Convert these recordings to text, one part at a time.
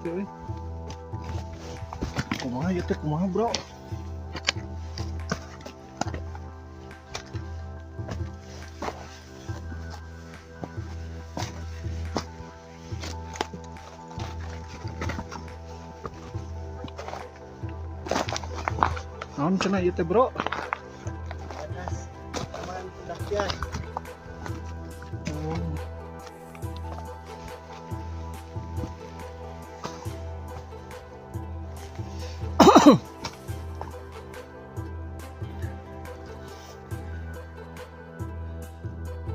teh. Kumaha ieu teh kumaha, Bro? Naon cenah ieu teh, Bro? Atas aman pendakian. Oh.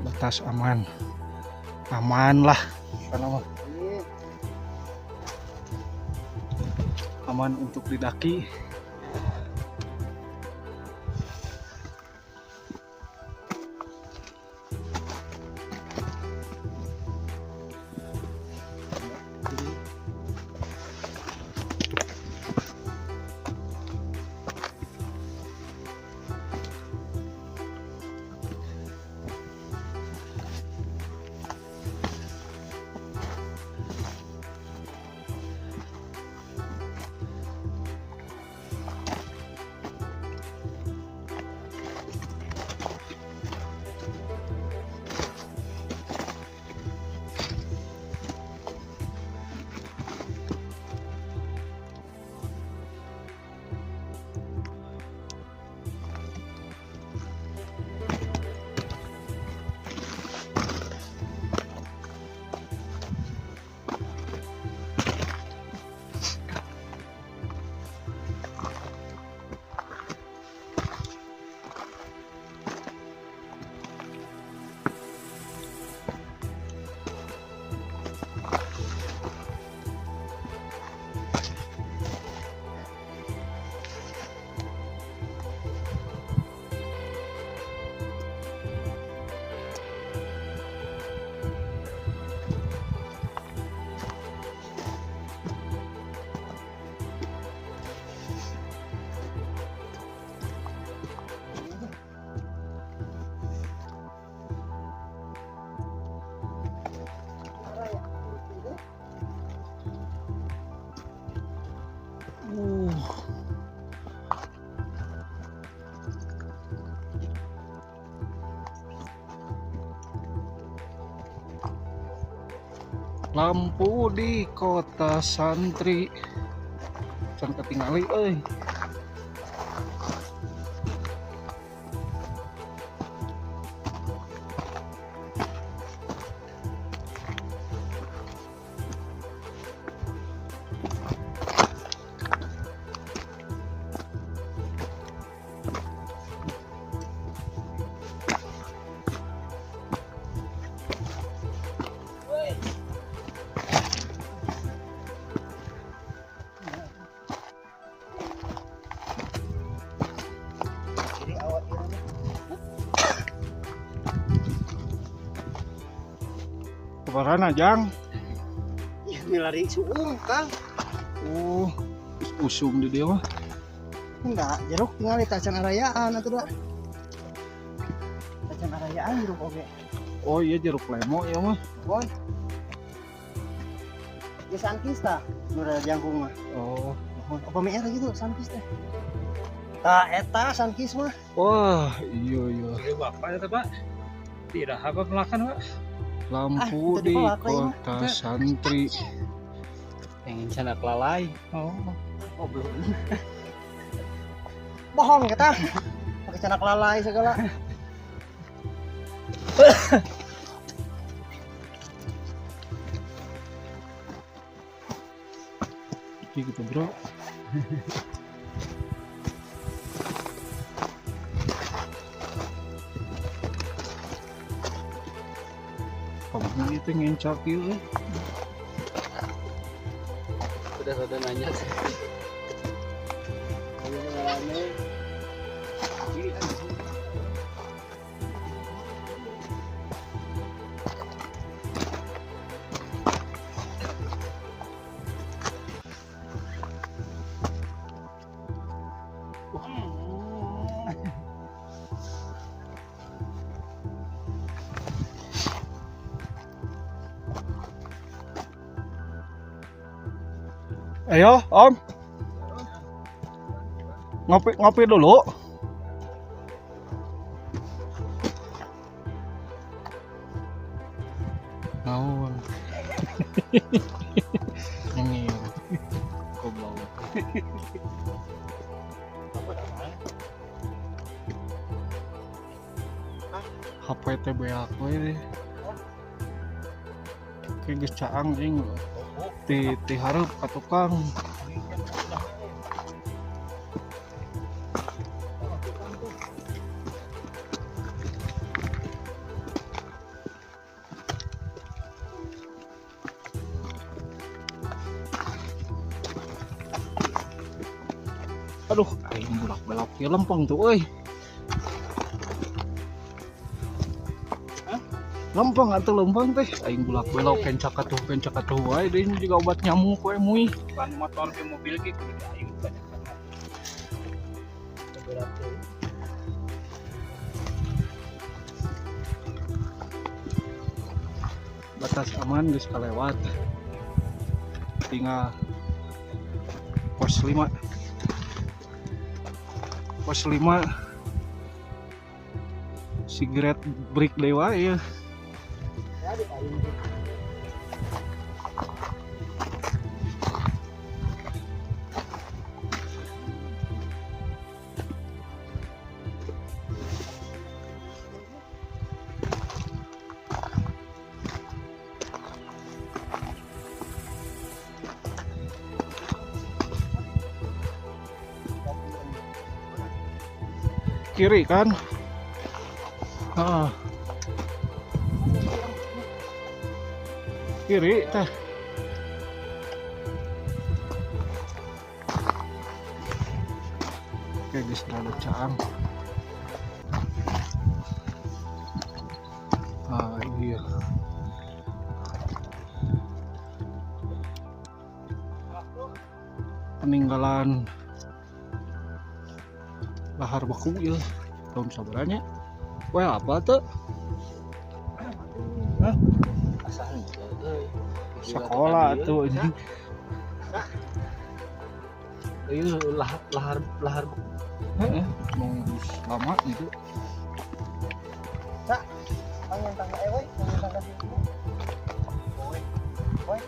Batas aman. Aman lah. Karena mah Ini aman untuk didaki. Lampu di kota santri. Can ketingali euy. jadi awak ini. Kebarana Jang? Ih, milari suung, Kang. Usum di dia mah. Enggak, jeruk tinggal di tacan arayaan atuh da. Tacan arayaan jeruk oge. Oh iya jeruk lemo ya mah. Bon. Ya sankis tah, nu ada jangkung mah. Oh. Apa merah gitu sankis teh. Tah eta sankis mah. Wah, iya. Ini bapak ya Pak. Tidak apa melakukan Pak. Lampu tadi di pelak lagi, mah. kota santri. Pengen sana kelalai. Oh belum. Bohong kita. Pakai canak lalai segala. Gitu bro. Kamu itu ngencak yuk. Sudah nanya. Ayo, Om. Ngopi dulu. Naon. Ini goblok. HP teh beak we deh. Kayak geus caang jeung ti hareup ka tukang. Aduh, aing bulak-balak ke lempeng tuh euy. Lempeng atuh lempeng teh aing bulak-balak pencak atuh wae deui juga obat nyamuk we mui. Ban motor ke mobil ke kudu diayun banyak banget. Batas aman geus kalewat. Tinggal pos 5. Pos 5 sigaret break dewa ya. Kiri kan? Kiri teh. Oke guys, terlalu caang. Iya. Peninggalan lahar beku ya tahun sabaranya. Well apa tuh? Hah? Sekolah tuh ini. Ini lahar Mau lama gitu. Cak, panggil tangga ewe, panggil tangga di sini. Woi.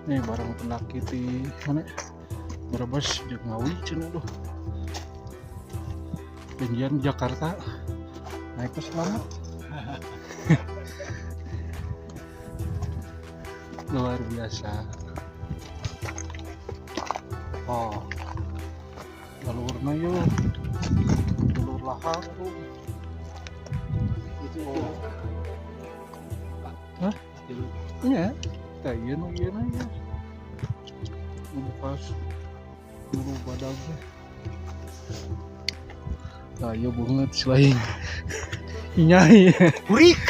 Nih barang pendaki di mana? Brebes jeung Ngawi cenah tuh. Janjian Jakarta. Naik ke selamat. Luar biasa. Oh. Jalurna yuk. Jalur lahar tuh. Itu. Hah? Iya. Iya ya. Pas dulu badangnya. Ayo banget selain nyai. Burik.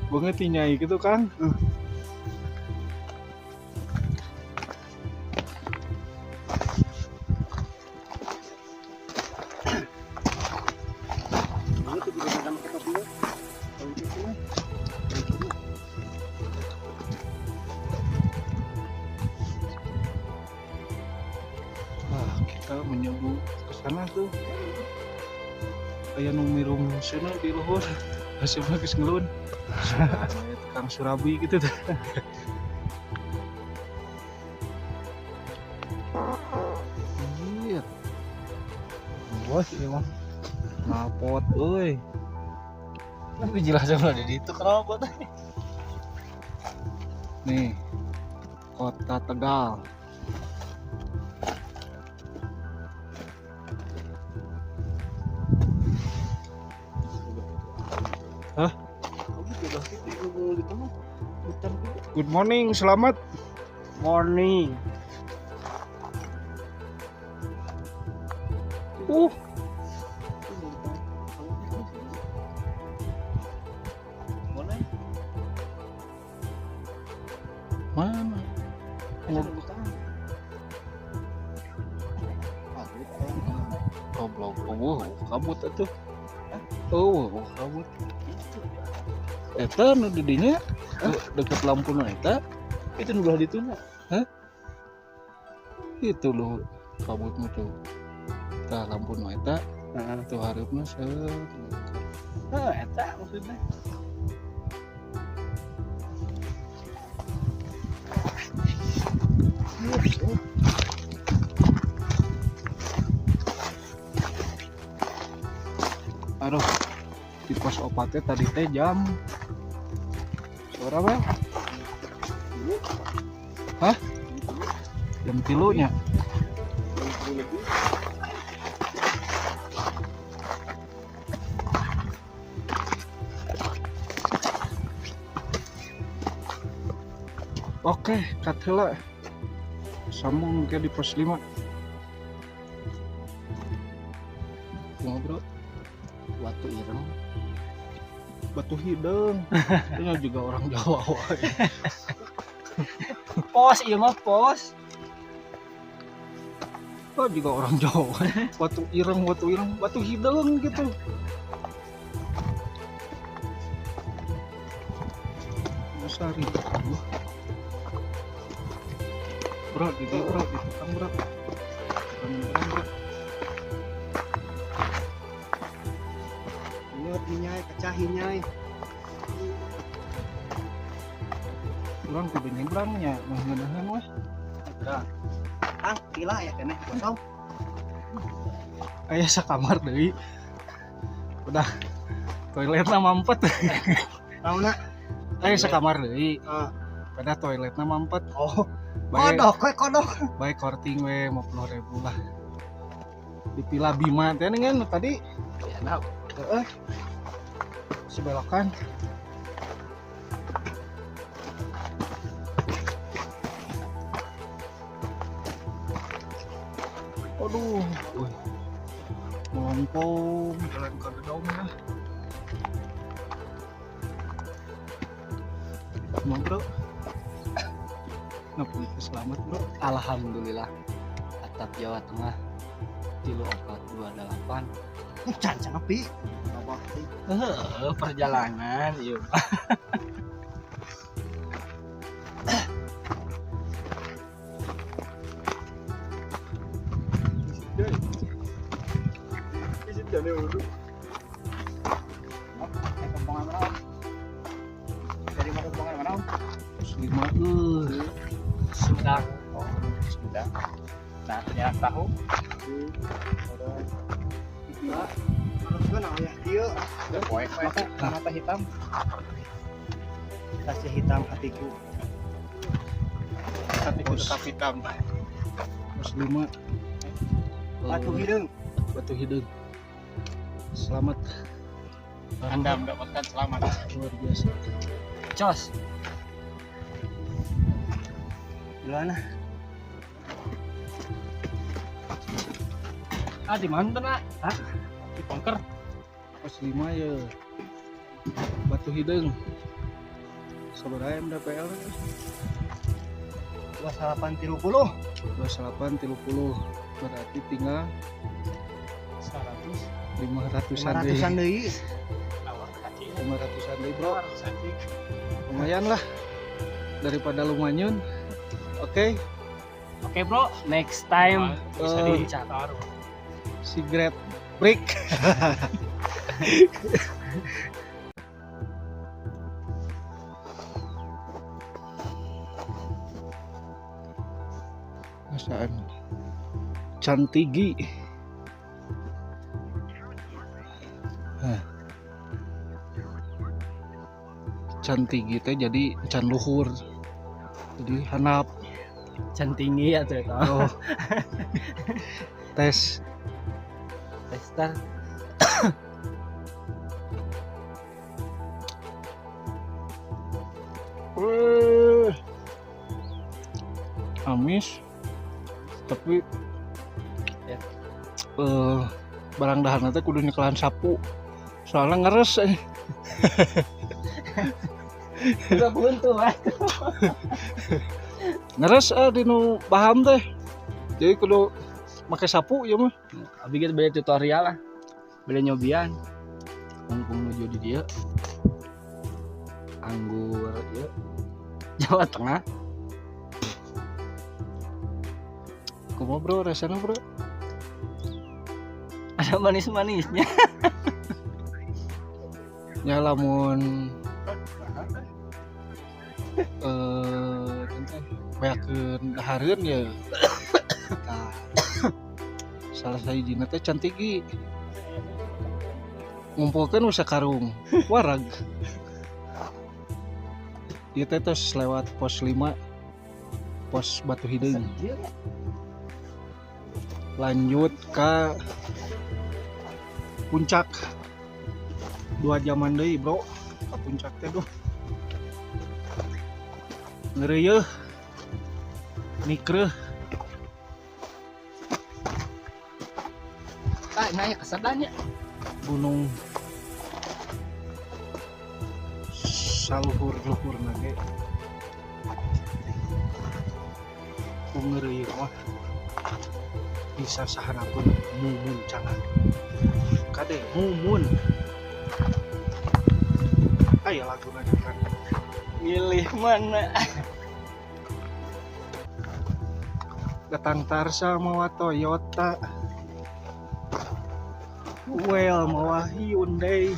Banget nyai gitu kan. Kita menyebut ke sana tuh kayak numirung sana di luhur hasilnya geus ngeulun Kang Surabi gitu tuh. Iya Bos ini mah ngapot euy. tapi jelas sama di itu kenapa buat Nih kota Tegal. Hah? Good morning, selamat morning. Mana? Oh, goblok. Oh, kabut atuh. Oh, kabut. Eta nu di dinya deket lampu nu eta itu nu belah dituna. Hah? Itu loh kabutnya tuh. Tah lampu nu eta tuh hareupna seueur. Eta maksudnya. Aduh, di pos opatnya tadi teh jam berapa? Hah? Jam 3 nya. Oke, cut heula. Sambung ke di pos 5. Ngobrol Waktu ireng. batu hidung. Itu juga orang Jawa wae. Pos ieu mah pos. Oh juga orang Jawa. Batu ireng, batu hidung gitu. Sari. Bro, di tukang bro. Bro. Nyot nyai kecahi nyai. Kurang kudu nyebrangnya, mah ngeunaheun weh. Ah, gila ya keneh kosong. Aya sakamar deui. Udah toiletna mampet. Tauna. Aya sakamar deui. Ah. Pada toiletna mampet. Oh, Bae kodok. bae korting we 50.000 lah. Di Pila Bima teh kan tadi Ya nah. heeh. Sebelokan. Aduh, melompong jalan ke dedong lah. Mau bro? Nggak punya selamat bro. Alhamdulillah. Atap Jawa Tengah 3428. Can api. Apa sih? Perjalanan ieu. Lima Sudang. Oh, sudah. Nah, ternyata tahu. Harus gua naon ya? Ieu Poek mata hitam. kasih hitam hatiku. Hatiku tetap hitam. pos 5 Batu hidung. batu hidung. Selamat Anda mendapatkan selamat. luar biasa. Cos. Gimana? Di mana tuh, Nak? Hah? Di Pongker. Pos 5 ya batu hidung. Sabaraha MDPL 2830. 2830 berarti tinggal 500-an 500-an deui. 500-an deui bro. Lumayan lah daripada lumanyun. Oke, Oke, Bro. Next time bisa Oh. dicatat. cigarette break. Masaan Cantigi. Cantigi teh jadi can luhur. Jadi hanap. Can tinggi ya tuh. Oh. Tes. Tester. Amis. Tapi Ya. Barang dahan teh kudu nyekelan sapu. Soalnya ngeres. Udah buntu ah. Ngeres di nu paham teh. Jadi kudu make sapu ya mah. Abi kita beda tutorial lah. Beda nyobian. Mumpung nuju di dia. Anggur ya. Jawa Tengah. Kumaha bro rasana bro? Ada manis-manisnya. Ya lamun bayakeun dahareun ya. Tah. Salah sahijina teh Cantigi. Ngumpulkeun usa karung warag. Ieu teh tos lewat pos 5. Pos Batu Hideung. Lanjut ke puncak 2 jaman deui bro ke puncak teh duh ngeureuh mikreuh Nanya kesedannya. gunung saluhur-luhurna ge ku ngeureuh mah bisa sahanapeun mumun cangan kade mumun aya laguna kan Milih mana? datang Tarsa mawa Toyota Well mawa Hyundai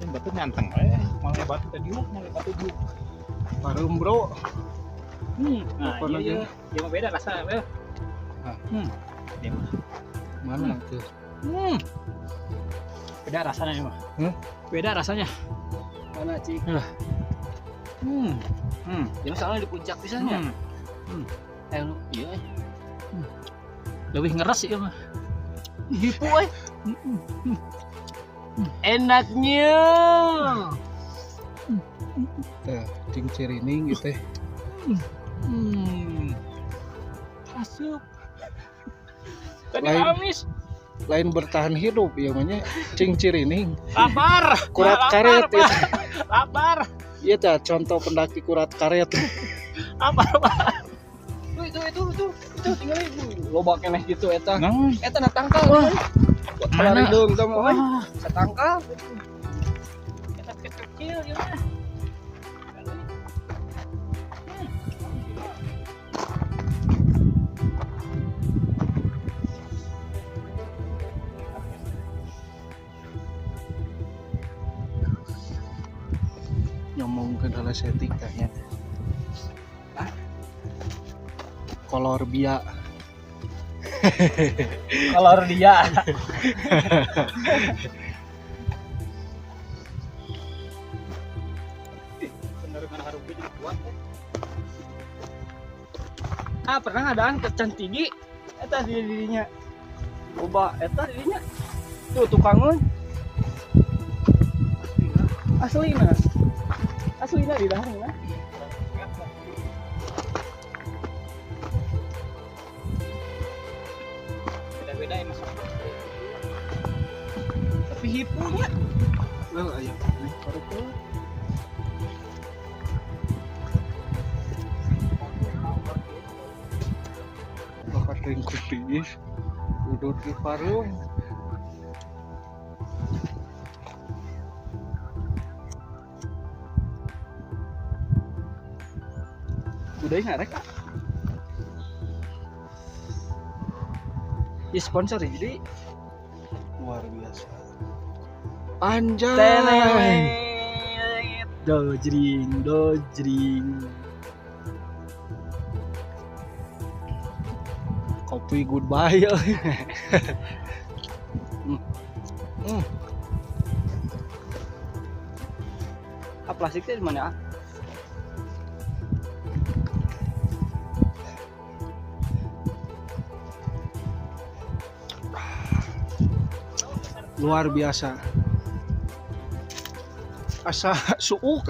Batu nyanteng malah batu tadi malah batu bu. pareum bro Nah, apa lagi? Dia mah beda rasanya, Bel. Dia mah. mana tuh Beda rasanya mah. Beda rasanya. Mana cik? Dia soalnya di puncak pisannya. Iya. Lebih ngeres ya mah. Hipu enaknya. teh ting cirining gitu teh Asup. Tadi Lain. amis. lain bertahan hidup ya namanya cing cirining Lapar. kurat Lapar, karet Pak. ya Lapar. iya teh contoh pendaki kurat karet Lapar, Pak. Itu tinggalin. Loba keneh gitu eta. nah Eta na tangkal. Buat pelari dong sama wah setangkal. Eta kecil ya mah. nyomong ke dalam setting kayaknya kolor bia Kolor dia. Penerangan harupnya jadi kuat. Pernah ngadaan ke Cantigi eta di dirinya. Loba eta dirinya. Tuh tukangun. Aslina. Aslina di dalamnya. Beda-beda ya mas. Tapi hipunya. well ayo nih baru tuh bakat yang putih duduk di parung Udah ngarek kak. Di sponsor jadi luar biasa anjay dojring kopi goodbye plastiknya di mana? luar biasa asa suuk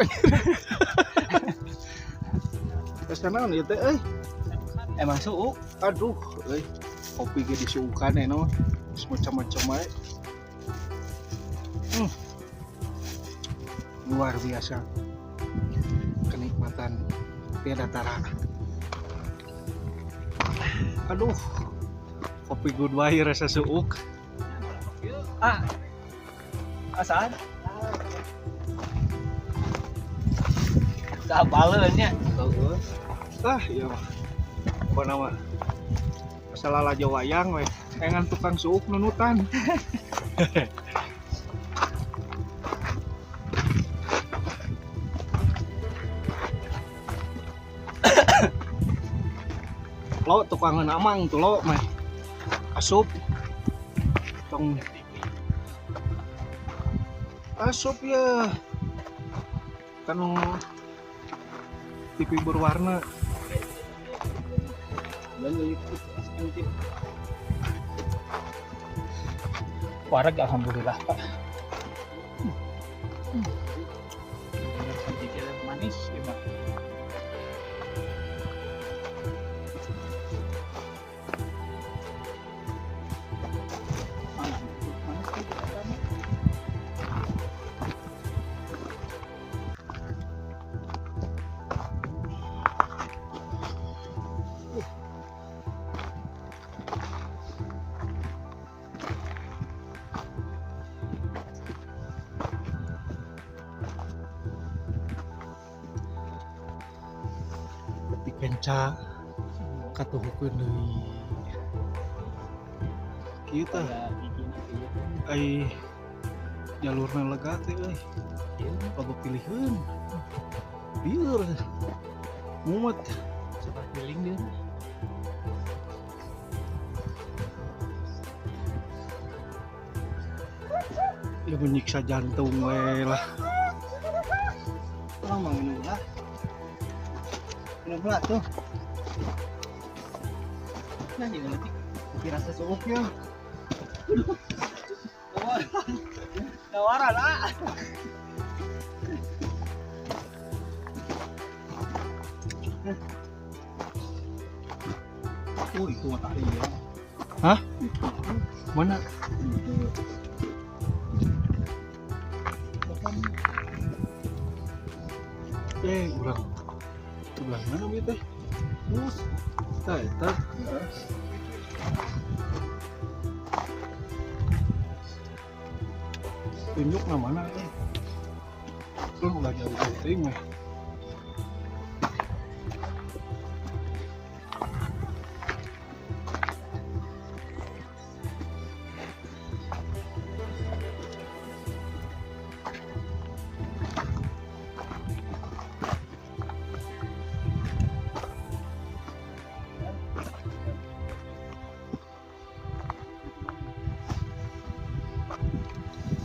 asa naon ieu teh Emang suuk. aduh kopi ge disuguhkan no semacam-macam wae. Luar biasa kenikmatan tiada tara. Aduh, kopi goodbye rasa suuk. Asaan? Kabaleunnya. Iya mah. Apa nama? Masalah lajo wayang we. Engan tukang suuk nunutan. Lo tukangan amang tuh lo mah asup tong asup ya kan TV berwarna Warag alhamdulillah Pak. Manis ya, Pak. kenca katuhukeun deui kieu teh ai jalurna lega teh euy loba pilihkeun bieur mumet Cepat piling dia. ya menyiksa jantung we lah. Orang mau minum lah. Minum lah tuh. Nah, jangan nanti. Kira sesuuk ya. Tawaran ah. Oh, itu matahari ya. Hah? Mana? Urang sebelah mana mi teh? Bus. Tah eta. Tunjuk na mana teh? Lu udah jauh teuing mah.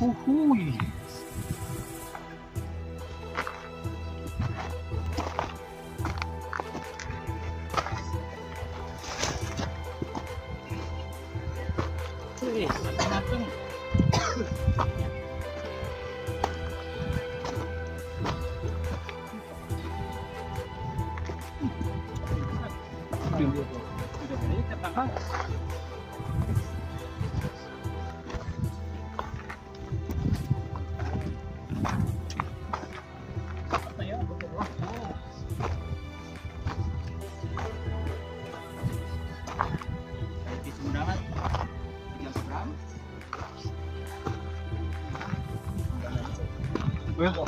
Uhuy. Wih, matang. Udah gede ketangkang. Well,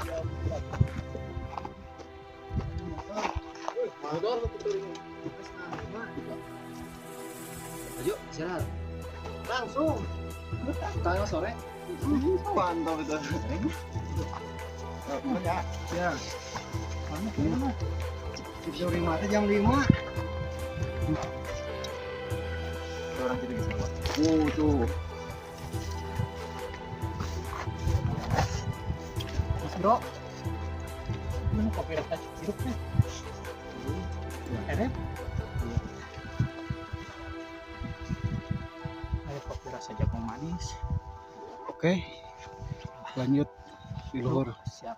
Ayo, istirahat. Langsung. Tanggal sore. Mantap itu. Ya. Ya. Mana kemana? Jam 5 teh jam 5. Orang jadi kesana. Tuh. Bro, mana kopi rasa jeruk nih? Enak? Ayo kopi rasa jagung manis. oke. Lanjut di luhur. Siap.